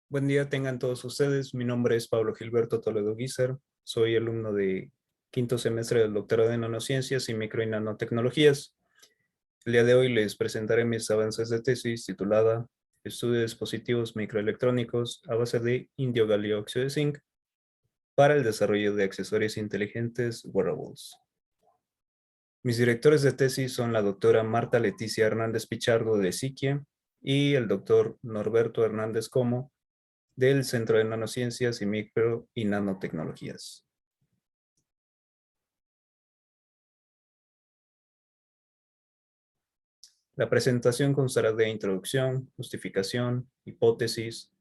Buen día tengan todos ustedes. Mi nombre es Pablo Gilberto Toledo Guizar. Soy alumno de quinto semestre del doctorado en nanociencias y micro y nanotecnologías. El día de hoy les presentaré mis avances de tesis titulada Estudio de dispositivos microelectrónicos a base de indio galio óxido de zinc para el desarrollo de accesorios inteligentes wearables. Mis directores de tesis son la doctora Marta Leticia Hernández Pichardo de Siquia y el doctor Norberto Hernández Como del Centro de Nanociencias y Micro y Nanotecnologías. La presentación constará de introducción, justificación, hipótesis,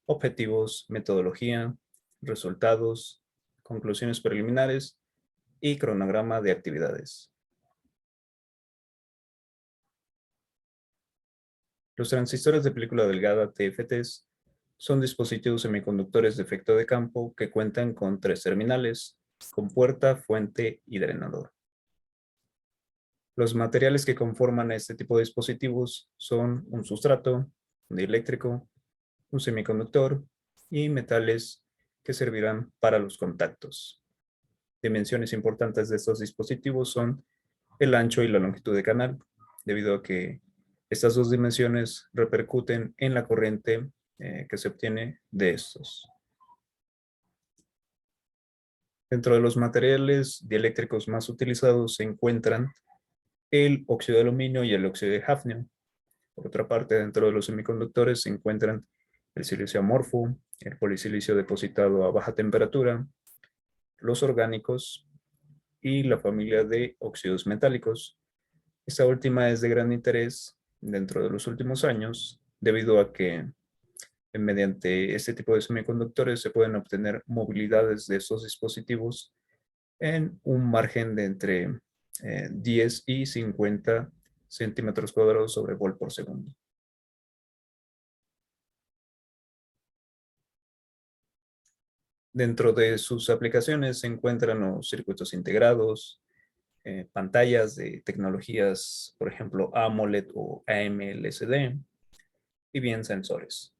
objetivos, metodología, resultados, conclusiones preliminares y cronograma de actividades. Los transistores de película delgada TFTs son dispositivos semiconductores de efecto de campo que cuentan con 3 terminales, con puerta, fuente y drenador. Los materiales que conforman este tipo de dispositivos son un sustrato, un dieléctrico, un semiconductor y metales que servirán para los contactos. Dimensiones importantes de estos dispositivos son el ancho y la longitud de canal, debido a que estas dos dimensiones repercuten en la corriente que se obtiene de estos. Dentro de los materiales dieléctricos más utilizados se encuentran el óxido de aluminio y el óxido de hafnio. Por otra parte, dentro de los semiconductores se encuentran el silicio amorfo, el polisilicio depositado a baja temperatura, los orgánicos y la familia de óxidos metálicos. Esta última es de gran interés dentro de los últimos años, debido a que mediante este tipo de semiconductores se pueden obtener movilidades de estos dispositivos en un margen de entre 10 y 50 centímetros cuadrados sobre volt por segundo. Dentro de sus aplicaciones se encuentran los circuitos integrados, pantallas de tecnologías, por ejemplo, AMOLED o AMLCD, y bien sensores.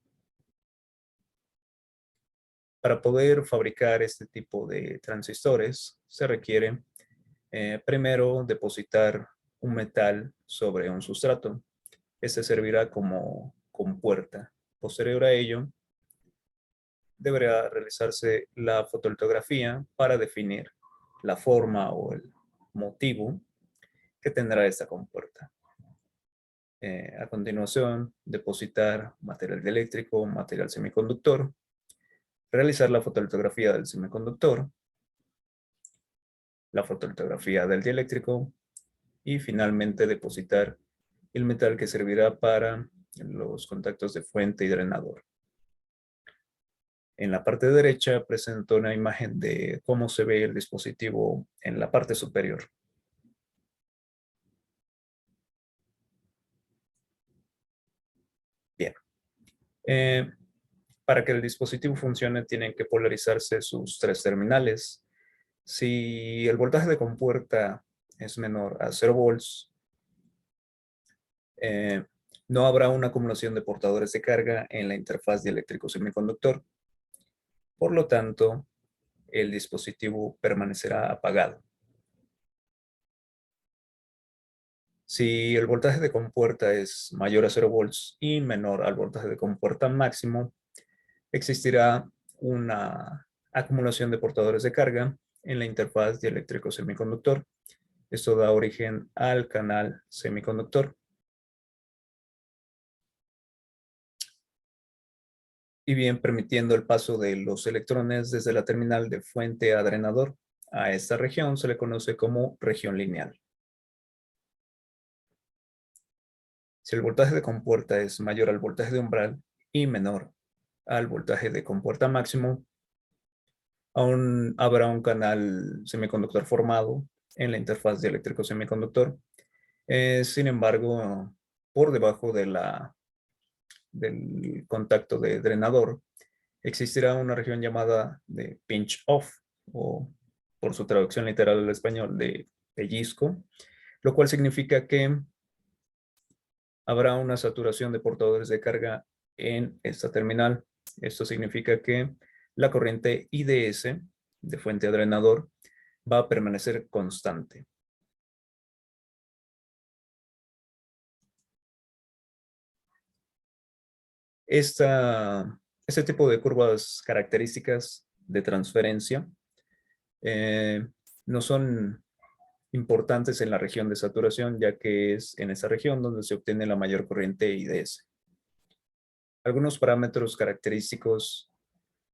Para poder fabricar este tipo de transistores, se requiere primero depositar un metal sobre un sustrato. Este servirá como compuerta. Posterior a ello, deberá realizarse la fotolitografía para definir la forma o el motivo que tendrá esta compuerta. A continuación, depositar material dieléctrico, material semiconductor, realizar la fotolitografía del semiconductor, la fotolitografía del dieléctrico y finalmente depositar el metal que servirá para los contactos de fuente y drenador. En la parte derecha presento una imagen de cómo se ve el dispositivo en la parte superior. Bien. Para que el dispositivo funcione, tienen que polarizarse sus 3 terminales. Si el voltaje de compuerta es menor a 0 volts, no habrá una acumulación de portadores de carga en la interfaz dieléctrico semiconductor. Por lo tanto, el dispositivo permanecerá apagado. Si el voltaje de compuerta es mayor a 0 volts y menor al voltaje de compuerta máximo, existirá una acumulación de portadores de carga en la interfaz dieléctrico semiconductor. Esto da origen al canal semiconductor. Y bien, permitiendo el paso de los electrones desde la terminal de fuente a drenador. A esta región se le conoce como región lineal. Si el voltaje de compuerta es mayor al voltaje de umbral y menor al voltaje de compuerta máximo, aún habrá un canal semiconductor formado en la interfaz dieléctrico semiconductor. Sin embargo, por debajo del contacto de drenador, existirá una región llamada de pinch off, o por su traducción literal al español de pellizco, lo cual significa que habrá una saturación de portadores de carga en esta terminal. Esto significa que la corriente IDS de fuente a drenador va a permanecer constante. Este tipo de curvas características de transferencia eh, no son importantes en la región de saturación, ya que es en esa región donde se obtiene la mayor corriente IDS. Algunos parámetros característicos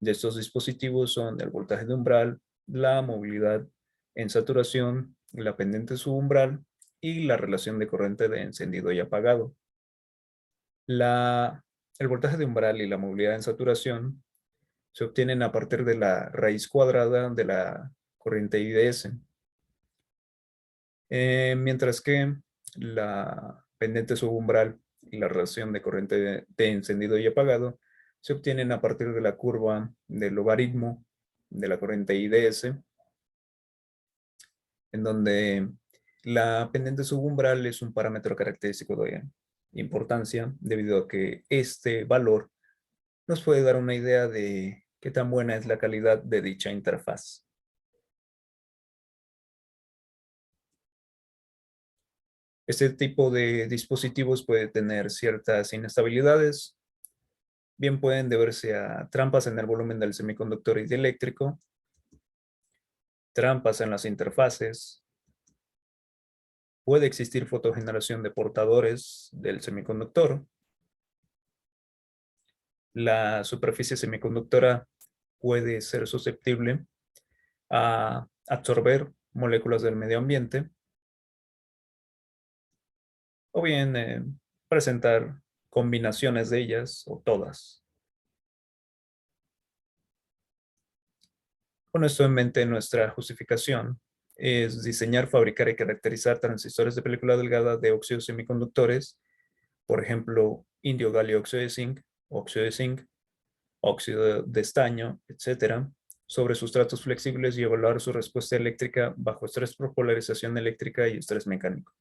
de estos dispositivos son el voltaje de umbral, la movilidad en saturación, la pendiente subumbral y la relación de corriente de encendido y apagado. El voltaje de umbral y la movilidad en saturación se obtienen a partir de la raíz cuadrada de la corriente IDS, mientras que la pendiente subumbral y la relación de corriente de encendido y apagado se obtienen a partir de la curva del logaritmo de la corriente IDS, en donde la pendiente subumbral es un parámetro característico de importancia debido a que este valor nos puede dar una idea de qué tan buena es la calidad de dicha interfaz. Este tipo de dispositivos puede tener ciertas inestabilidades, bien pueden deberse a trampas en el volumen del semiconductor y dieléctrico, trampas en las interfaces, puede existir fotogeneración de portadores del semiconductor, la superficie semiconductora puede ser susceptible a absorber moléculas del medio ambiente o bien presentar combinaciones de ellas o todas. Con esto en mente, nuestra justificación es diseñar, fabricar y caracterizar transistores de película delgada de óxidos semiconductores, por ejemplo, indio galio óxido de zinc, óxido de estaño, etcétera, sobre sustratos flexibles y evaluar su respuesta eléctrica bajo estrés por polarización eléctrica y estrés mecánico.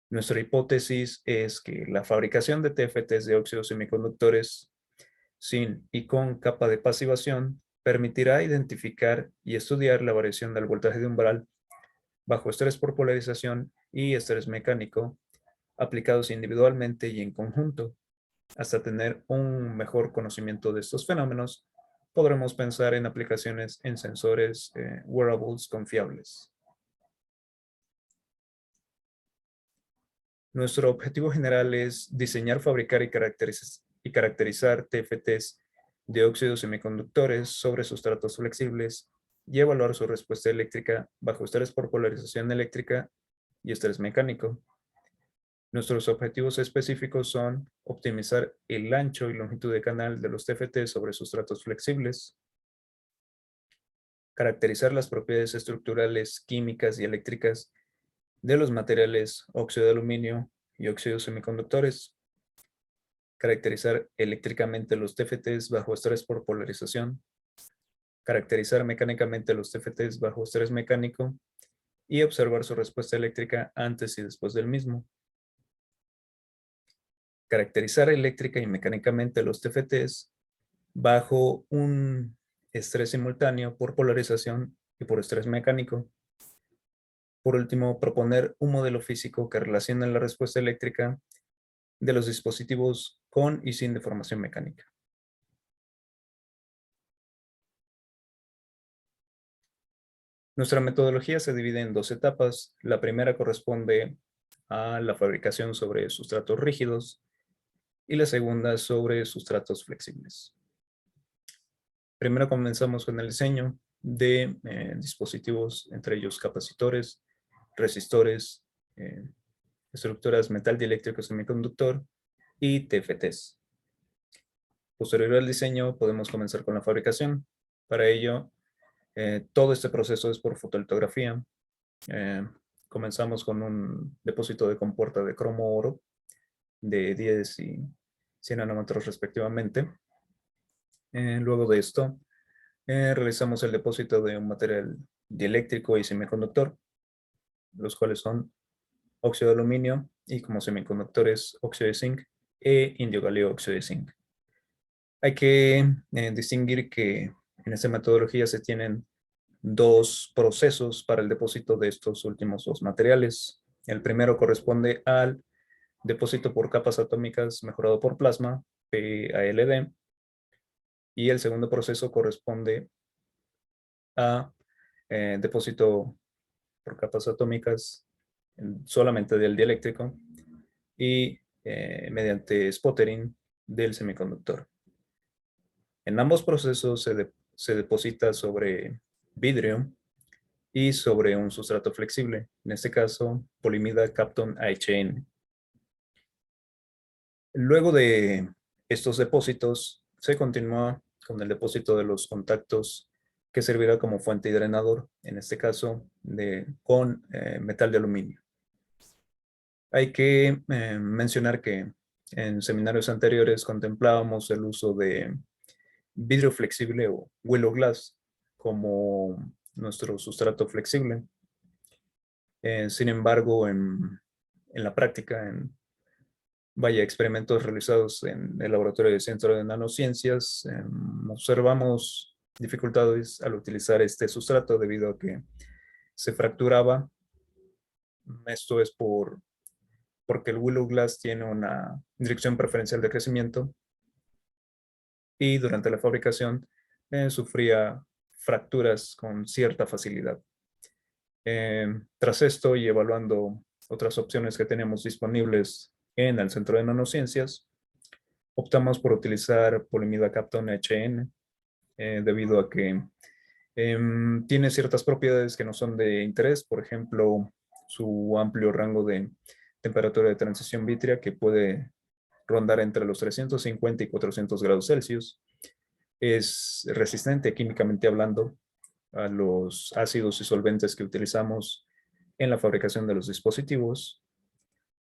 Nuestra hipótesis es que la fabricación de TFTs de óxidos semiconductores sin y con capa de pasivación permitirá identificar y estudiar la variación del voltaje de umbral bajo estrés por polarización y estrés mecánico aplicados individualmente y en conjunto. Hasta tener un mejor conocimiento de estos fenómenos, podremos pensar en aplicaciones en sensores wearables confiables. Nuestro objetivo general es diseñar, fabricar y caracterizar TFTs de óxidos semiconductores sobre sustratos flexibles y evaluar su respuesta eléctrica bajo estrés por polarización eléctrica y estrés mecánico. Nuestros objetivos específicos son optimizar el ancho y longitud de canal de los TFTs sobre sustratos flexibles, caracterizar las propiedades estructurales, químicas y eléctricas de los materiales óxido de aluminio y óxidos semiconductores, caracterizar eléctricamente los TFTs bajo estrés por polarización, caracterizar mecánicamente los TFTs bajo estrés mecánico y observar su respuesta eléctrica antes y después del mismo. Caracterizar eléctrica y mecánicamente los TFTs bajo un estrés simultáneo por polarización y por estrés mecánico. Por último, proponer un modelo físico que relacione la respuesta eléctrica de los dispositivos con y sin deformación mecánica. Nuestra metodología se divide en dos etapas. La primera corresponde a la fabricación sobre sustratos rígidos y la segunda sobre sustratos flexibles. Primero comenzamos con el diseño de dispositivos, entre ellos capacitores, resistores, estructuras metal dieléctrico semiconductor y TFTs. Posterior al diseño, podemos comenzar con la fabricación. Para ello, todo este proceso es por fotolitografía. Comenzamos con un depósito de compuerta de cromo oro de 10 y 100 nanómetros respectivamente. Luego de esto, realizamos el depósito de un material dieléctrico y semiconductor, los cuales son óxido de aluminio y como semiconductores óxido de zinc e indiogalio óxido de zinc. Hay que distinguir que en esta metodología se tienen dos procesos para el depósito de estos últimos dos materiales. El primero corresponde al depósito por capas atómicas mejorado por plasma, PALD, y el segundo proceso corresponde a depósito por capas atómicas solamente del dieléctrico y mediante sputtering del semiconductor. En ambos procesos se deposita sobre vidrio y sobre un sustrato flexible, en este caso polimida Kapton AHN. Luego de estos depósitos, se continúa con el depósito de los contactos que servirá como fuente y drenador, en este caso con metal de aluminio. Hay que mencionar que en seminarios anteriores contemplábamos el uso de vidrio flexible o willow glass como nuestro sustrato flexible. Sin embargo, en la práctica, experimentos realizados en el laboratorio del Centro de Nanociencias, observamos dificultades al utilizar este sustrato debido a que se fracturaba. Esto es porque el willow glass tiene una dirección preferencial de crecimiento y durante la fabricación sufría fracturas con cierta facilidad. Tras esto y evaluando otras opciones que tenemos disponibles en el Centro de Nanociencias, optamos por utilizar polimida Kapton HN debido a que tiene ciertas propiedades que no son de interés, por ejemplo, su amplio rango de temperatura de transición vítrea que puede rondar entre los 350 y 400 grados Celsius. Es resistente químicamente hablando a los ácidos y solventes que utilizamos en la fabricación de los dispositivos,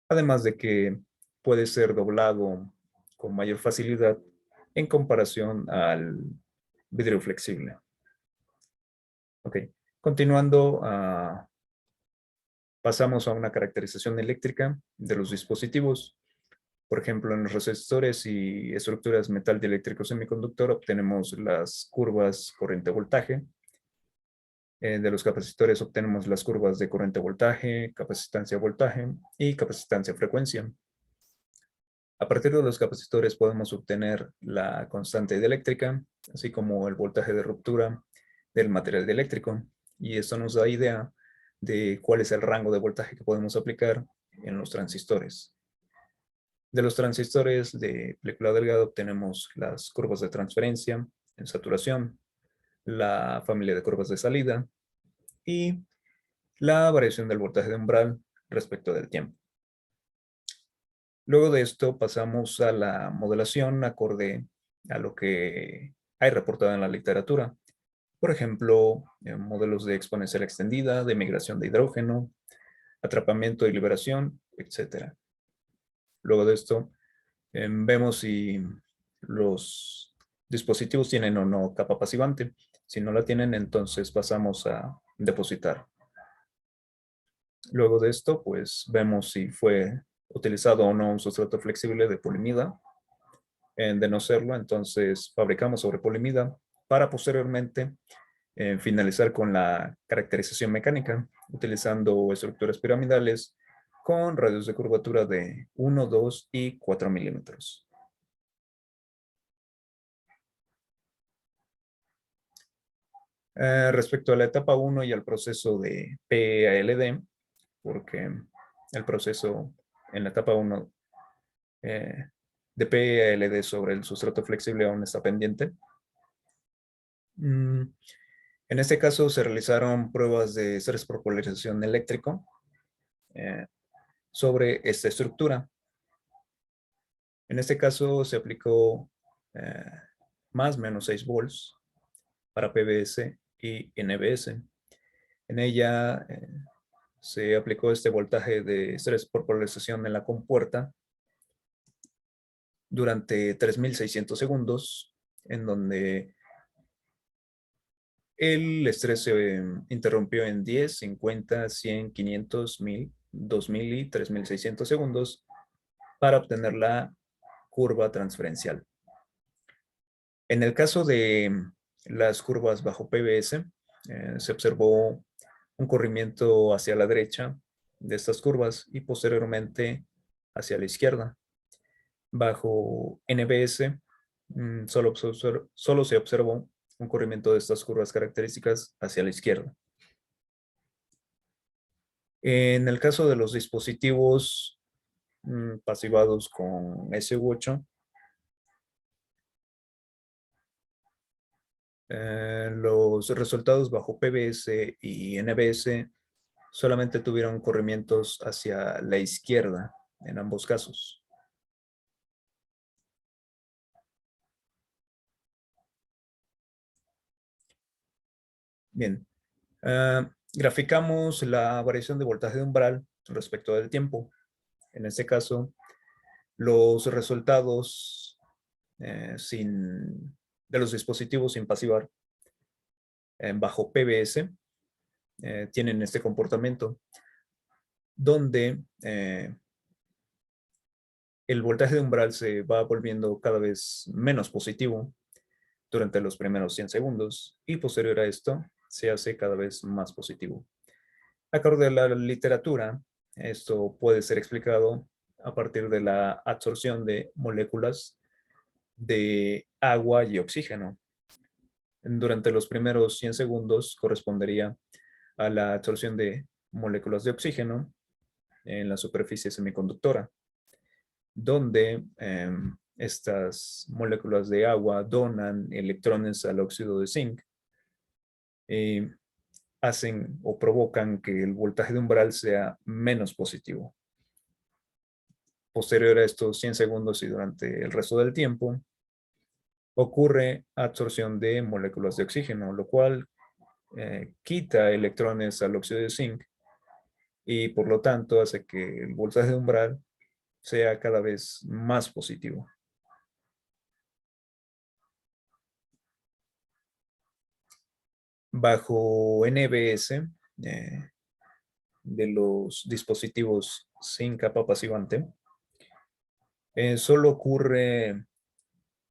además de que puede ser doblado con mayor facilidad en comparación al vidrio flexible. Ok, continuando, pasamos a una caracterización eléctrica de los dispositivos. Por ejemplo, en los resistores y estructuras metal dieléctrico semiconductor obtenemos las curvas corriente-voltaje. De los capacitores obtenemos las curvas de corriente-voltaje, capacitancia-voltaje y capacitancia-frecuencia. A partir de los capacitores podemos obtener la constante dieléctrica, así como el voltaje de ruptura del material dieléctrico. Y esto nos da idea de cuál es el rango de voltaje que podemos aplicar en los transistores. De los transistores de película delgada obtenemos las curvas de transferencia en saturación, la familia de curvas de salida y la variación del voltaje de umbral respecto del tiempo. Luego de esto pasamos a la modelación acorde a lo que hay reportado en la literatura. Por ejemplo, modelos de exponencial extendida, de migración de hidrógeno, atrapamiento y liberación, etc. Luego de esto, vemos si los dispositivos tienen o no capa pasivante. Si no la tienen, entonces pasamos a depositar. Luego de esto, pues vemos si fue utilizado o no un sustrato flexible de polimida. De no serlo, entonces fabricamos sobre polimida para posteriormente finalizar con la caracterización mecánica, utilizando estructuras piramidales con radios de curvatura de 1, 2 y 4 milímetros. Respecto a la etapa 1 y al proceso de PALD, porque el proceso en la etapa 1 de PALD sobre el sustrato flexible aún está pendiente. En este caso se realizaron pruebas de estrés por polarización eléctrico sobre esta estructura. En este caso se aplicó más o menos 6 volts para PBS y NBS. En ella se aplicó este voltaje de estrés por polarización en la compuerta durante 3600 segundos, en donde el estrés se interrumpió en 10, 50, 100, 500, 1000, 2000 y 3600 segundos para obtener la curva transferencial. En el caso de las curvas bajo PBS, se observó un corrimiento hacia la derecha de estas curvas y posteriormente hacia la izquierda. Bajo NBS, solo se observó un corrimiento de estas curvas características hacia la izquierda. En el caso de los dispositivos pasivados con SU8, los resultados bajo PBS y NBS solamente tuvieron corrimientos hacia la izquierda en ambos casos. Bien, graficamos la variación de voltaje de umbral respecto del tiempo. En este caso, los resultados de los dispositivos sin pasivar bajo PBS tienen este comportamiento, donde el voltaje de umbral se va volviendo cada vez menos positivo durante los primeros 100 segundos y posterior a esto se hace cada vez más positivo. Acorde a la literatura, esto puede ser explicado a partir de la absorción de moléculas de agua y oxígeno. Durante los primeros 100 segundos correspondería a la absorción de moléculas de oxígeno en la superficie semiconductora, donde estas moléculas de agua donan electrones al óxido de zinc y hacen o provocan que el voltaje de umbral sea menos positivo. Posterior a estos 100 segundos y durante el resto del tiempo, ocurre absorción de moléculas de oxígeno, lo cual quita electrones al óxido de zinc y por lo tanto hace que el voltaje de umbral sea cada vez más positivo. Bajo NBS, de los dispositivos sin capa pasivante, solo ocurre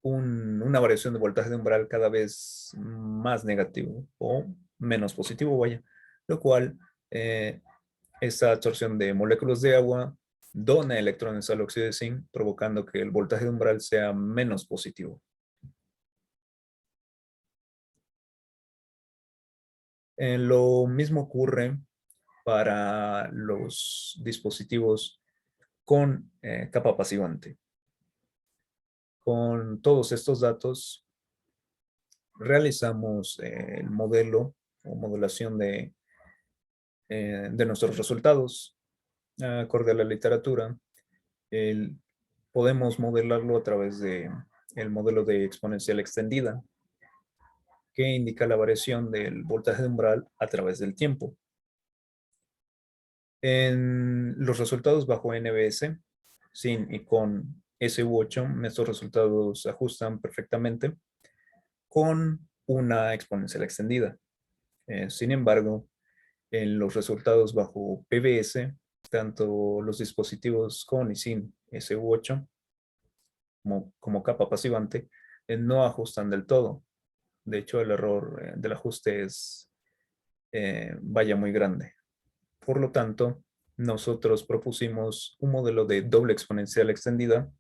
una variación de voltaje de umbral cada vez más negativo o menos positivo, vaya, lo cual esta absorción de moléculas de agua dona electrones al óxido de zinc, provocando que el voltaje de umbral sea menos positivo. Lo mismo ocurre para los dispositivos con capa pasivante. Con todos estos datos, realizamos el modelo o modelación de nuestros resultados. Acorde a la literatura, podemos modelarlo a través de el modelo de exponencial extendida, que indica la variación del voltaje de umbral a través del tiempo. En los resultados bajo NBS, sin y con SU8, estos resultados se ajustan perfectamente con una exponencial extendida. Sin embargo, en los resultados bajo PBS, tanto los dispositivos con y sin SU8 como capa pasivante no ajustan del todo. De hecho, el error del ajuste es vaya muy grande. Por lo tanto, nosotros propusimos un modelo de doble exponencial extendida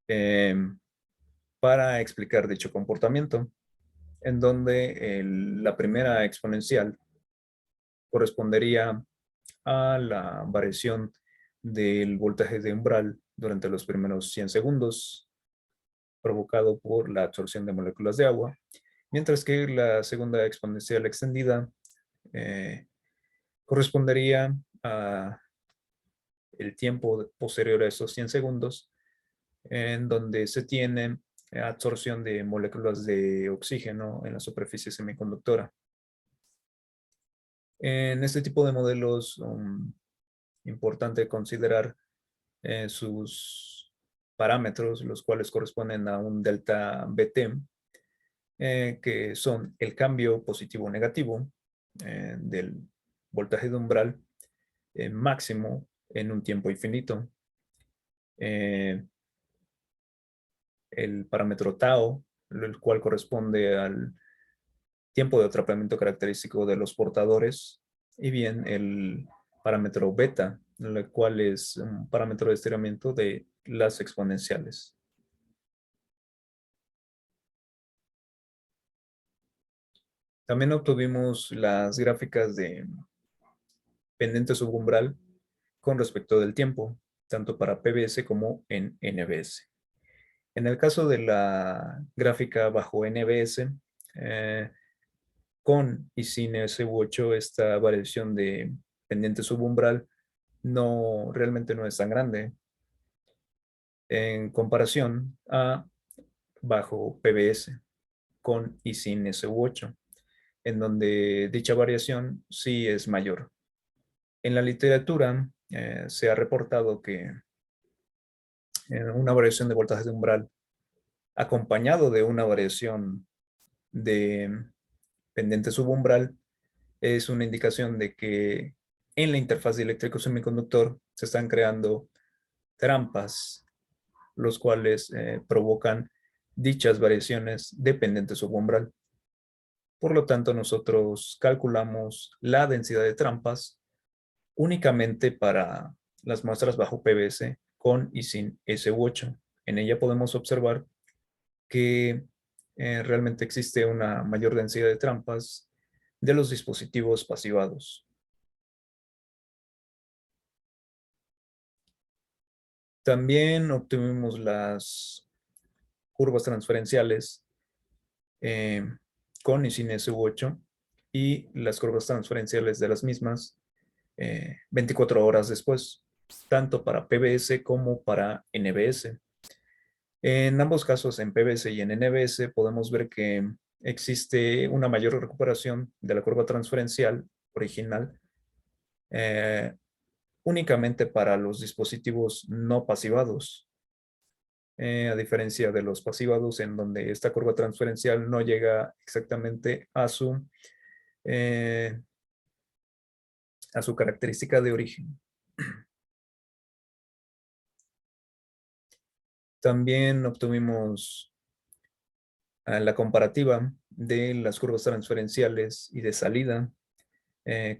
eh, para explicar dicho comportamiento, en donde la primera exponencial correspondería a la variación del voltaje de umbral durante los primeros 100 segundos, provocado por la absorción de moléculas de agua, mientras que la segunda exponencial extendida correspondería a el tiempo posterior a esos 100 segundos, en donde se tiene absorción de moléculas de oxígeno en la superficie semiconductora. En este tipo de modelos, importante considerar sus parámetros, los cuales corresponden a un delta BT, que son el cambio positivo o negativo del voltaje de umbral máximo en un tiempo infinito. el parámetro tau, el cual corresponde al tiempo de atrapamiento característico de los portadores, y bien el parámetro beta, el cual es un parámetro de estiramiento de las exponenciales. También obtuvimos las gráficas de pendiente subumbral con respecto del tiempo, tanto para PBS como en NBS. En el caso de la gráfica bajo NBS, con y sin SU8, esta variación de pendiente subumbral realmente no es tan grande en comparación a bajo PBS con y sin SU8, en donde dicha variación sí es mayor. En la literatura se ha reportado que una variación de voltaje de umbral acompañado de una variación de pendiente subumbral es una indicación de que en la interfaz de eléctrico semiconductor se están creando trampas, los cuales provocan dichas variaciones de pendiente subumbral. Por lo tanto, nosotros calculamos la densidad de trampas únicamente para las muestras bajo PBS con y sin SU8. En ella podemos observar que realmente existe una mayor densidad de trampas de los dispositivos pasivados. También obtuvimos las curvas transferenciales eh, con y sin SU8 y las curvas transferenciales de las mismas 24 horas después, tanto para PBS como para NBS. En ambos casos, en PBS y en NBS, podemos ver que existe una mayor recuperación de la curva transferencial original únicamente para los dispositivos no pasivados, a diferencia de los pasivados en donde esta curva transferencial no llega exactamente eh, a su característica de origen. También obtuvimos la comparativa de las curvas transferenciales y de salida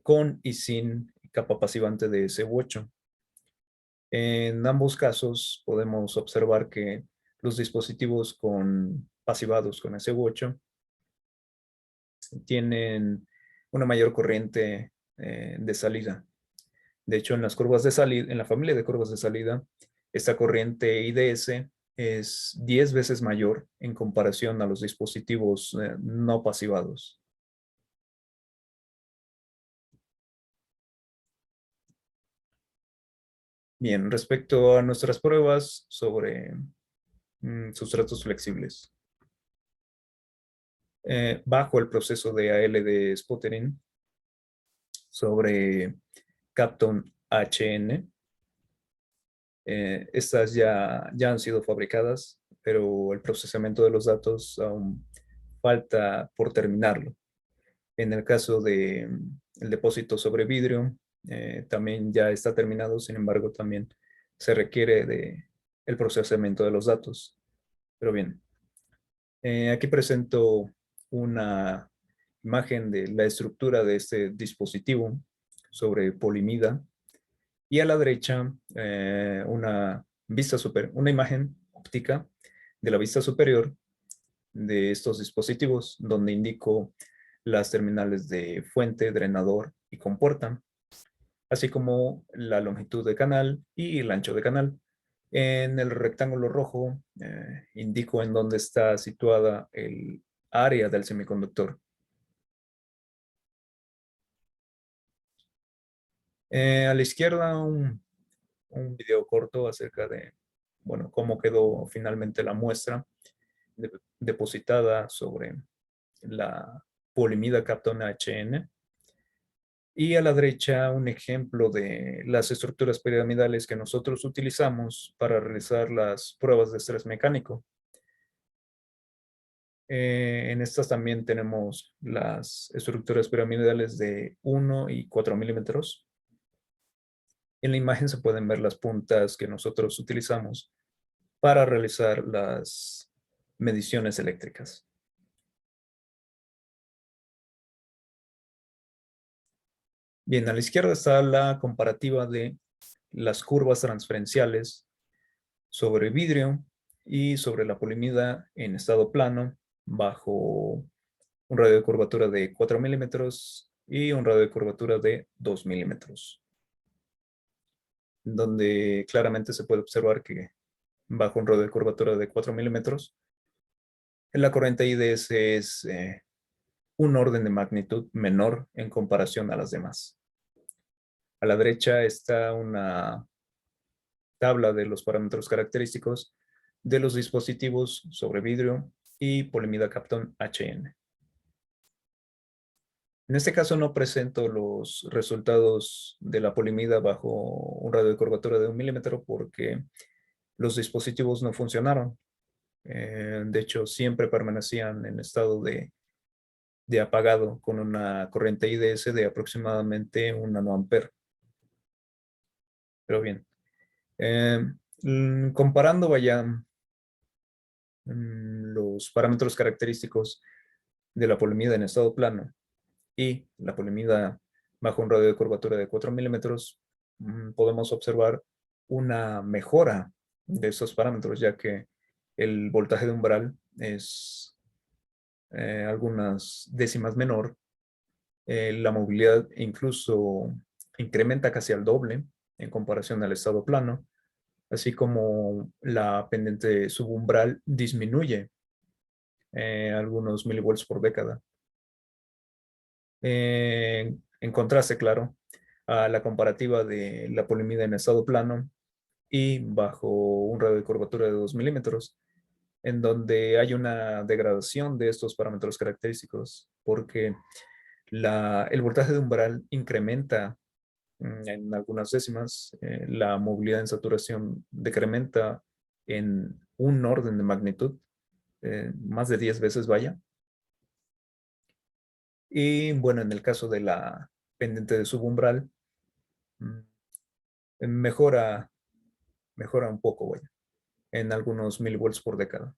con y sin capa pasivante de SU8. En ambos casos podemos observar que los dispositivos pasivados con SU8 tienen una mayor corriente de salida. De hecho, en las curvas de salida, en la familia de curvas de salida, esta corriente IDS es 10 veces mayor en comparación a los dispositivos no pasivados. Bien, respecto a nuestras pruebas sobre sustratos flexibles. Bajo el proceso de ALD sputtering sobre Kapton HN, estas ya han sido fabricadas, pero el procesamiento de los datos aún falta por terminarlo. En el caso de el depósito sobre vidrio, también ya está terminado, sin embargo, también se requiere de el procesamiento de los datos. Pero bien, aquí presento una imagen de la estructura de este dispositivo sobre polimida y a la derecha una imagen óptica de la vista superior de estos dispositivos donde indico las terminales de fuente, drenador y compuerta, así como la longitud de canal y el ancho de canal. En el rectángulo rojo indico en dónde está situada el área del semiconductor. A la izquierda un video corto acerca de, bueno, cómo quedó finalmente la muestra depositada sobre la polimida Kapton HN. Y a la derecha un ejemplo de las estructuras piramidales que nosotros utilizamos para realizar las pruebas de estrés mecánico. En estas también tenemos las estructuras piramidales de 1 y 4 milímetros. En la imagen se pueden ver las puntas que nosotros utilizamos para realizar las mediciones eléctricas. Bien, a la izquierda está la comparativa de las curvas transferenciales sobre vidrio y sobre la polimida en estado plano bajo un radio de curvatura de 4 milímetros y un radio de curvatura de 2 milímetros, donde claramente se puede observar que bajo un radio de curvatura de 4 milímetros, la corriente IDS es un orden de magnitud menor en comparación a las demás. A la derecha está una tabla de los parámetros característicos de los dispositivos sobre vidrio y polimida Kapton HN. En este caso no presento los resultados de la polimida bajo un radio de curvatura de 1 milímetro porque los dispositivos no funcionaron. De hecho, siempre permanecían en estado de apagado con una corriente IDS de aproximadamente 1 nanoampere. Pero bien, comparando los parámetros característicos de la polimida en estado plano y la polimida bajo un radio de curvatura de 4 milímetros, podemos observar una mejora de esos parámetros, ya que el voltaje de umbral es algunas décimas menor. La movilidad incluso incrementa casi al doble en comparación al estado plano, así como la pendiente subumbral disminuye algunos milivolts por década. En contraste, claro, a la comparativa de la polimida en estado plano y bajo un radio de curvatura de 2 milímetros, en donde hay una degradación de estos parámetros característicos, porque el voltaje de umbral incrementa en algunas décimas, la movilidad en saturación decrementa en un orden de magnitud, más de 10 veces vaya. Y bueno, en el caso de la pendiente de subumbral, mm, mejora un poco, vaya, en algunos milivolts por década.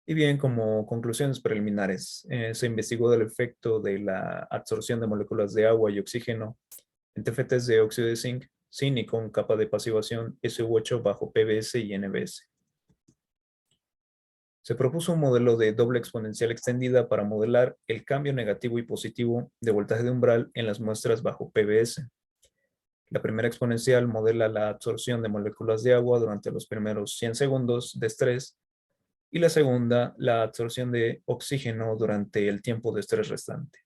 Y bien, como conclusiones preliminares, se investigó el efecto de la absorción de moléculas de agua y oxígeno en TFTs de óxido de zinc, sin y con capa de pasivación SU8 bajo PBS y NBS. Se propuso un modelo de doble exponencial extendida para modelar el cambio negativo y positivo de voltaje de umbral en las muestras bajo PBS. La primera exponencial modela la absorción de moléculas de agua durante los primeros 100 segundos de estrés y la segunda, la absorción de oxígeno durante el tiempo de estrés restante.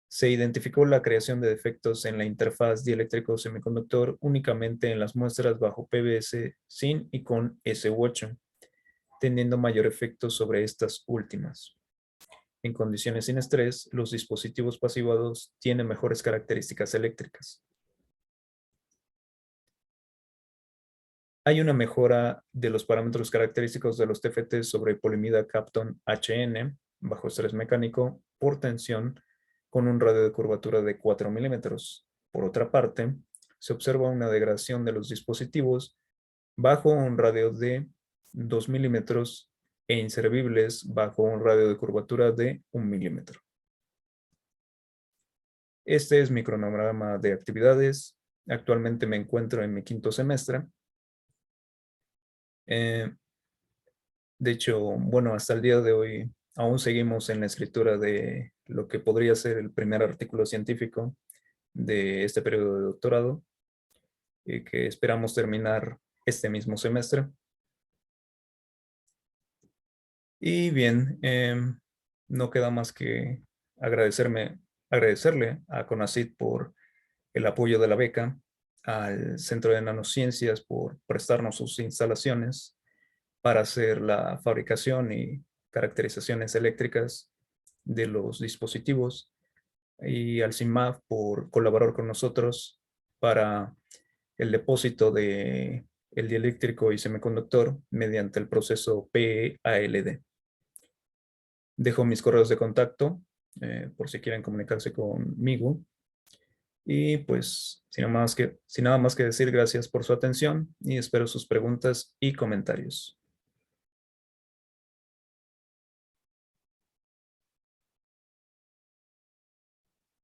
Se identificó la creación de defectos en la interfaz dieléctrico-semiconductor únicamente en las muestras bajo PBS sin y con SU8, teniendo mayor efecto sobre estas últimas. En condiciones sin estrés, los dispositivos pasivados tienen mejores características eléctricas. Hay una mejora de los parámetros característicos de los TFT sobre polimida Kapton HN bajo estrés mecánico por tensión con un radio de curvatura de 4 milímetros. Por otra parte, se observa una degradación de los dispositivos bajo un radio de 2 milímetros e inservibles bajo un radio de curvatura de 1 milímetro. Este es mi cronograma de actividades. Actualmente me encuentro en mi 5º semestre. De hecho, bueno, hasta el día de hoy aún seguimos en la escritura de lo que podría ser el primer artículo científico de este periodo de doctorado y que esperamos terminar este mismo semestre. Y bien, no queda más que agradecerle a CONACYT por el apoyo de la beca, al Centro de Nanociencias por prestarnos sus instalaciones para hacer la fabricación y caracterizaciones eléctricas de los dispositivos, y al CIMAF por colaborar con nosotros para el depósito de el dieléctrico y semiconductor mediante el proceso PEALD. Dejo mis correos de contacto por si quieren comunicarse conmigo. Y pues, sin nada más que decir, gracias por su atención y espero sus preguntas y comentarios.